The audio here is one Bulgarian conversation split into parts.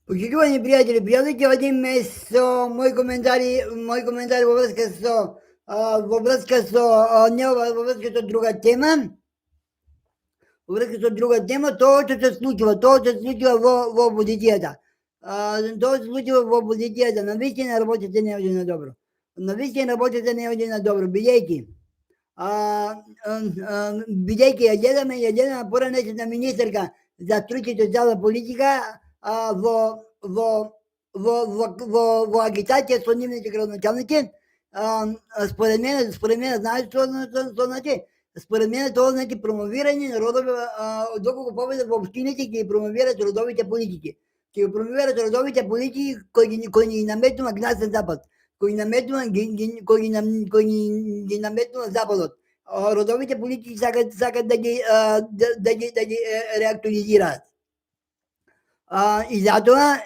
Poštovani prijatelji, ovdje со мои коментари во врска со друга тема. Во врска со друга тема, тоа што се случува во опозицијата. Тоа се случува во опозицијата. Навистина работите не оди на добро. Бидејќи ја гледаме поранешната министерка за струки и социјална политика во агитација со нивните градоначалници, според мене, знаеш што значи? Според мене тоа значи промовирање на родови, доколку победат во општините ќе ги промовираат родовите политики. Ќе ги промовираат родовите политики кои ни наметнува гнасен запад, кои ги наметнува западот. Родовите политики сакат да ги реактуализираат. И затоа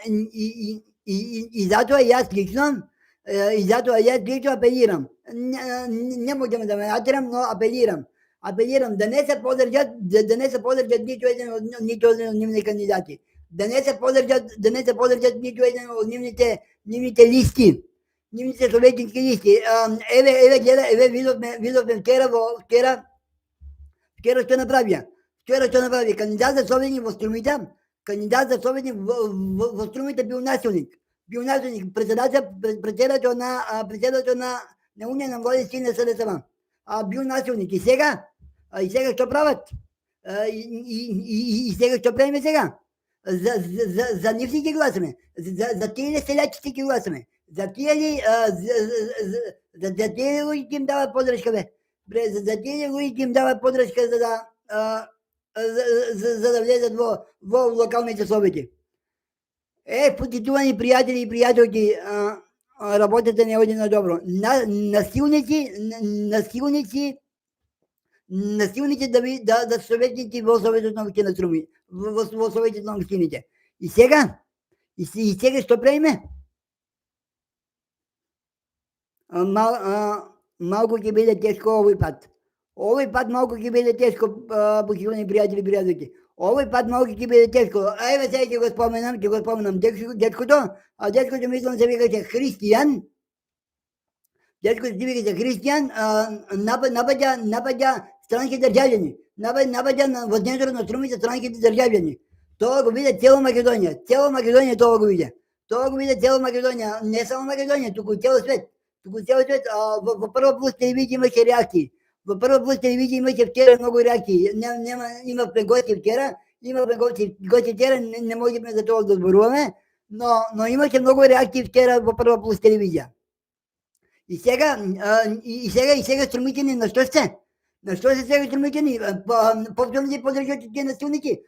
јас лично апелирам. Не можам да ме натерам, но апелирам да не се подржат ниту еден од нивните кандидати. Да не се подржат ниту еден од нивните листи, нивните советницки листи. Еве видовме вчера што направија. Кандидат за советник во струмите бил насилник. Председател на Унија на младите на СДСМ. Бил насилник. И сега што прават? И сега што правиме сега? За нив си ги гласаме. За тие селјачите ги гласаме. За тие луѓе им дава подршка, бе. За тие луѓе им дава подршка за да влезат во локалните совети. Почитувани пријатели и пријателки, работата не оди на добро. Насилници да советници во советот на општина Струми, во советот на општините. И сега што правиме? Малку ќе биде тешко овој пат. Малку ќе биде тешко, почитувани пријатели и пријателки. Овој пат малку ќе биде тешко. Еве сега ќе го споменам дечкото, дечкото мислам се викаше Христијан. Напаѓа странски државјани. Напаѓа во центарот на Струмица странските државјани. Тоа го виде цела Македонија. Цела Македонија тоа го виде. Цела Македонија, не само Македонија, туку цел свет. Во Прва плюс телевизија имаше реакции. Во Прва плюс телевизија имаше вчера многу реакции. Имавме гости вчера, не можеме за тоа да зборуваме, но имаше многу реакции вчера во Прва плюс телевизија. И сега струмичени на што се? На што се сега струмичени? Повторно да подржате тие насилници,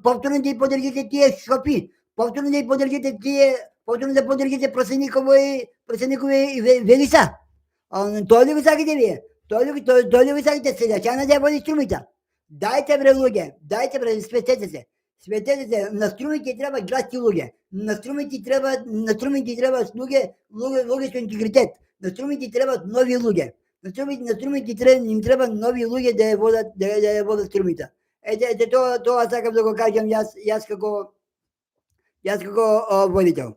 повторно да подржате тие шопи, повторно да подржате Просениково и Велиса. Тоа ли го сакате вие? Тоа ли ви сакате селјачана да ја води Струмица? Дајте бре луѓе, светете се. На Струмица треба градски луѓе. На Струмица треба луѓе со интегритет. На Струмица треба нови луѓе. На Струмица им треба нови луѓе да ја водат Струмица. Тоа сакам да го кажам јас како водител.